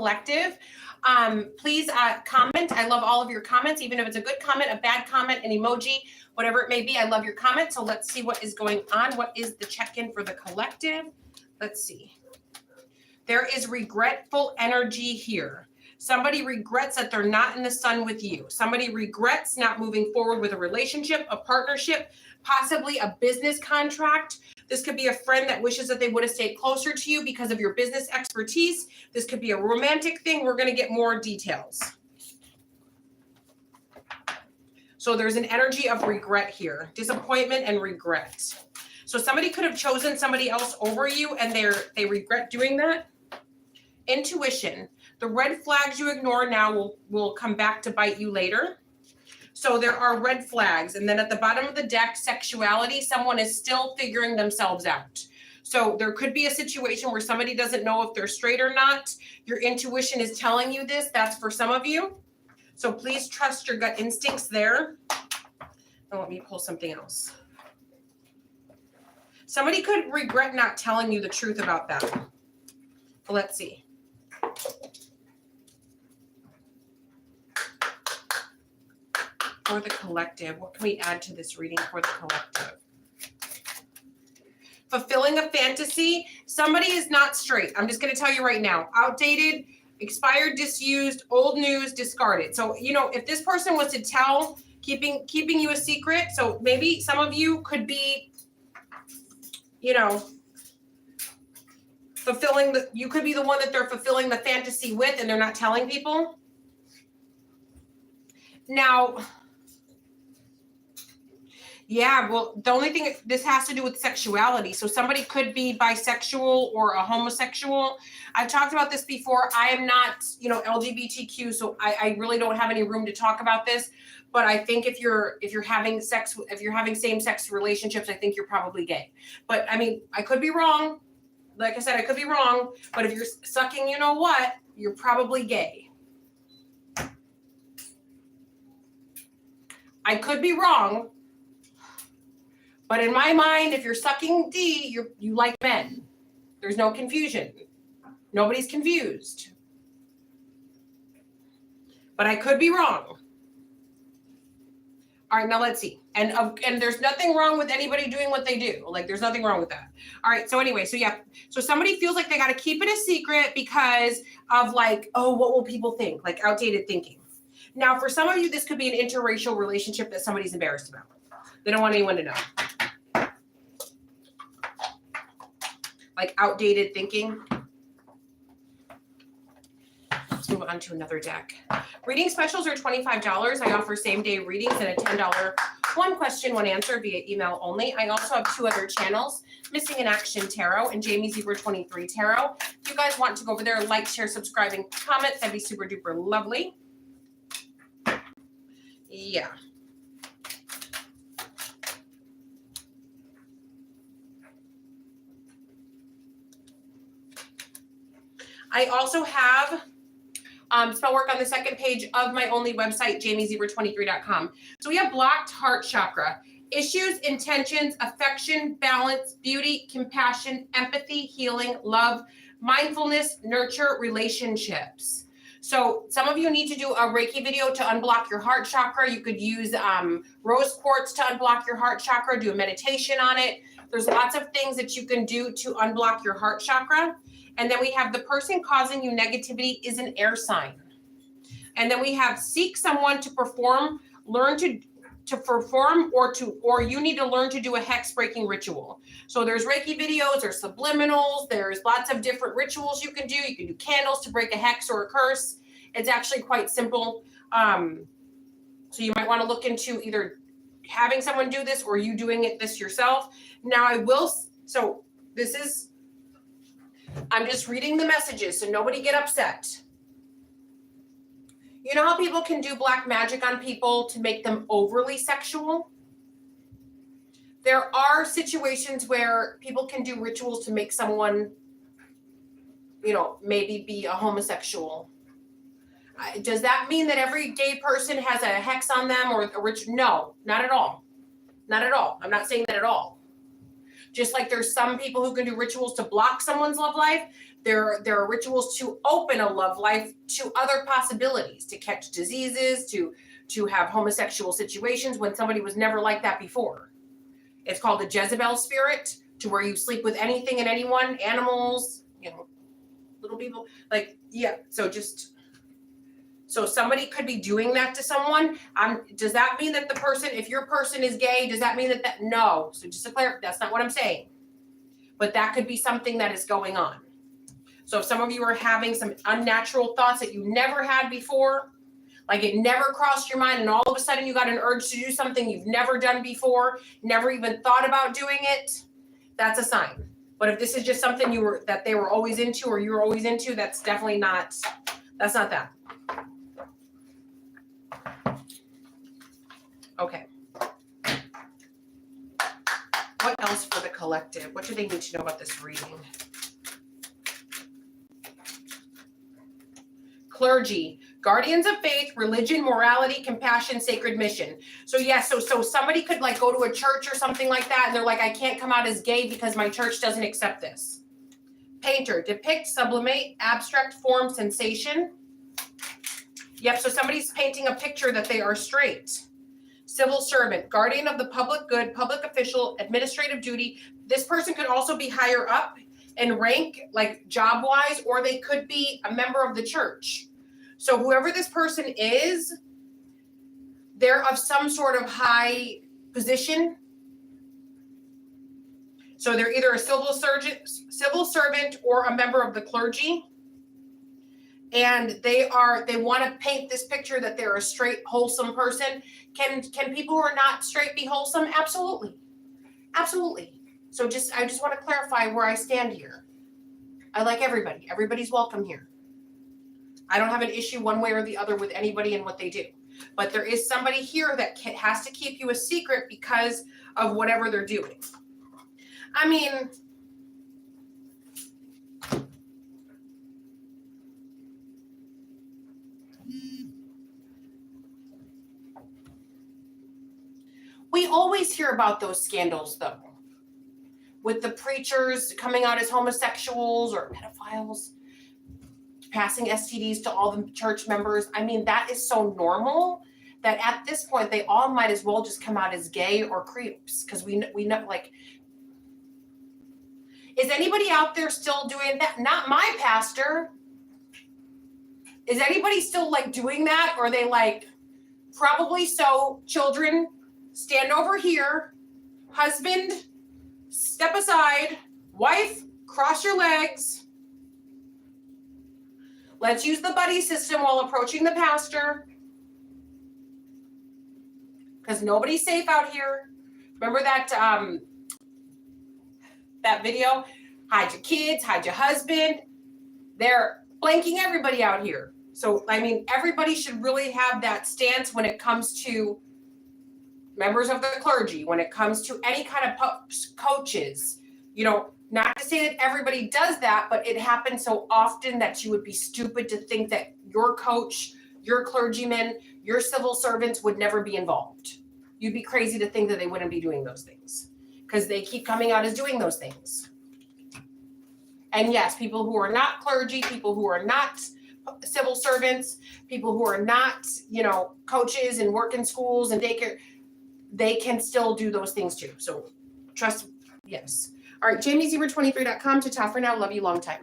collective. Please comment. I love all of your comments, even if it's a good comment, a bad comment, an emoji, whatever it may be. I love your comments. So let's see what is going on. What is the check-in for the collective? Let's see. There is regretful energy here. Somebody regrets that they're not in the sun with you. Somebody regrets not moving forward with a relationship, a partnership, possibly a business contract. This could be a friend that wishes that they would have stayed closer to you because of your business expertise. This could be a romantic thing. We're going to get more details. So there's an energy of regret here, disappointment and regret. So somebody could have chosen somebody else over you and they regret doing that. Intuition. The red flags you ignore now will come back to bite you later. So there are red flags. And then at the bottom of the deck, sexuality, someone is still figuring themselves out. So there could be a situation where somebody doesn't know if they're straight or not. Your intuition is telling you this. That's for some of you. So please trust your gut instincts there. And let me pull something else. Somebody could regret not telling you the truth about that. Let's see. For the collective, what can we add to this reading for the collective? Fulfilling a fantasy. Somebody is not straight. I'm just going to tell you right now. Outdated, expired, disused, old news, discarded. So, you know, if this person was to tell, keeping you a secret, so maybe some of you could be, you know, you could be the one that they're fulfilling the fantasy with and they're not telling people. Now, yeah, well, the only thing this has to do with sexuality. So somebody could be bisexual or a homosexual. I've talked about this before. I am not, you know, LGBTQ, so I really don't have any room to talk about this. But I think if you're having same-sex relationships, I think you're probably gay. But I mean, I could be wrong. Like I said, I could be wrong. But if you're sucking, you know what, you're probably gay. I could be wrong. But in my mind, if you're sucking D, you like men. There's no confusion. Nobody's confused. But I could be wrong. All right, now let's see. And there's nothing wrong with anybody doing what they do. Like, there's nothing wrong with that. All right, so anyway, so yeah. So somebody feels like they got to keep it a secret because of like, oh, what will people think? Like outdated thinking. Now, for some of you, this could be an interracial relationship that somebody's embarrassed about. They don't want anyone to know. Like outdated thinking. Let's move on to another deck. Reading specials are $25. I offer same-day readings and a $10 one question, one answer via email only. I also have two other channels, Missing in Action Tarot and Jamie Zebra 23 Tarot. If you guys want to go over there, like, share, subscribe, and comment, that'd be super duper lovely. Yeah. I also have spell work on the second page of my only website, jamiezebra23.com. So we have blocked heart chakra. Issues, intentions, affection, balance, beauty, compassion, empathy, healing, love, mindfulness, nurture, relationships. So some of you need to do a Reiki video to unblock your heart chakra. You could use rose quartz to unblock your heart chakra, do a meditation on it. There's lots of things that you can do to unblock your heart chakra. And then we have the person causing you negativity is an air sign. And then we have seek someone to perform, learn to perform, or you need to learn to do a hex breaking ritual. So there's Reiki videos, there's subliminals, there's lots of different rituals you can do. You can do candles to break a hex or a curse. It's actually quite simple. So you might want to look into either having someone do this or you doing this yourself. Now I'm just reading the messages, so nobody get upset. You know how people can do black magic on people to make them overly sexual? There are situations where people can do rituals to make someone, you know, maybe be a homosexual. Does that mean that every gay person has a hex on them or a ritual? No, not at all. Not at all. I'm not saying that at all. Just like there's some people who can do rituals to block someone's love life, There are rituals to open a love life to other possibilities, to catch diseases, to have homosexual situations when somebody was never like that before. It's called the Jezebel spirit, to where you sleep with anything and anyone, animals, little people. Like, yeah. So somebody could be doing that to someone. Does that mean that the person, if your person is gay, does that mean that no? So just to clarify, that's not what I'm saying. But that could be something that is going on. So if some of you are having some unnatural thoughts that you never had before, like it never crossed your mind and all of a sudden you got an urge to do something you've never done before, never even thought about doing it, that's a sign. But if this is just something that they were always into or you were always into, that's definitely not, that's not that. Okay. What else for the collective? What do they need to know about this reading? Clergy, guardians of faith, religion, morality, compassion, sacred mission. So yes, so somebody could like go to a church or something like that and they're like, I can't come out as gay because my church doesn't accept this. Painter, depict, sublimate, abstract form, sensation. Yep, so somebody's painting a picture that they are straight. Civil servant, guardian of the public good, public official, administrative duty. This person could also be higher up in rank, like job-wise, or they could be a member of the church. So whoever this person is, they're of some sort of high position. So they're either a civil servant or a member of the clergy. And they want to paint this picture that they're a straight, wholesome person. Can people who are not straight be wholesome? Absolutely. Absolutely. So I just want to clarify where I stand here. I like everybody. Everybody's welcome here. I don't have an issue one way or the other with anybody and what they do. But there is somebody here that has to keep you a secret because of whatever they're doing. I mean, we always hear about those scandals, though, with the preachers coming out as homosexuals or pedophiles, passing STDs to all the church members. I mean, that is so normal that at this point, they all might as well just come out as gay or creeps, because we know, like, is anybody out there still doing that? Not my pastor. Is anybody still, like, doing that? Or are they, like, probably so, children, stand over here, husband, step aside, wife, cross your legs. Let's use the buddy system while approaching the pastor. Because nobody's safe out here. Remember that that video? Hide your kids, hide your husband. They're blanking everybody out here. So, I mean, everybody should really have that stance when it comes to members of the clergy, when it comes to any kind of coaches. Not to say that everybody does that, but it happens so often that you would be stupid to think that your coach, your clergyman, your civil servants would never be involved. You'd be crazy to think that they wouldn't be doing those things because they keep coming out as doing those things. And yes, people who are not clergy, people who are not civil servants, people who are not, coaches and work in schools and daycare, they can still do those things too. So trust, yes. All right, JamieZebra23.com to top for now. Love you long time.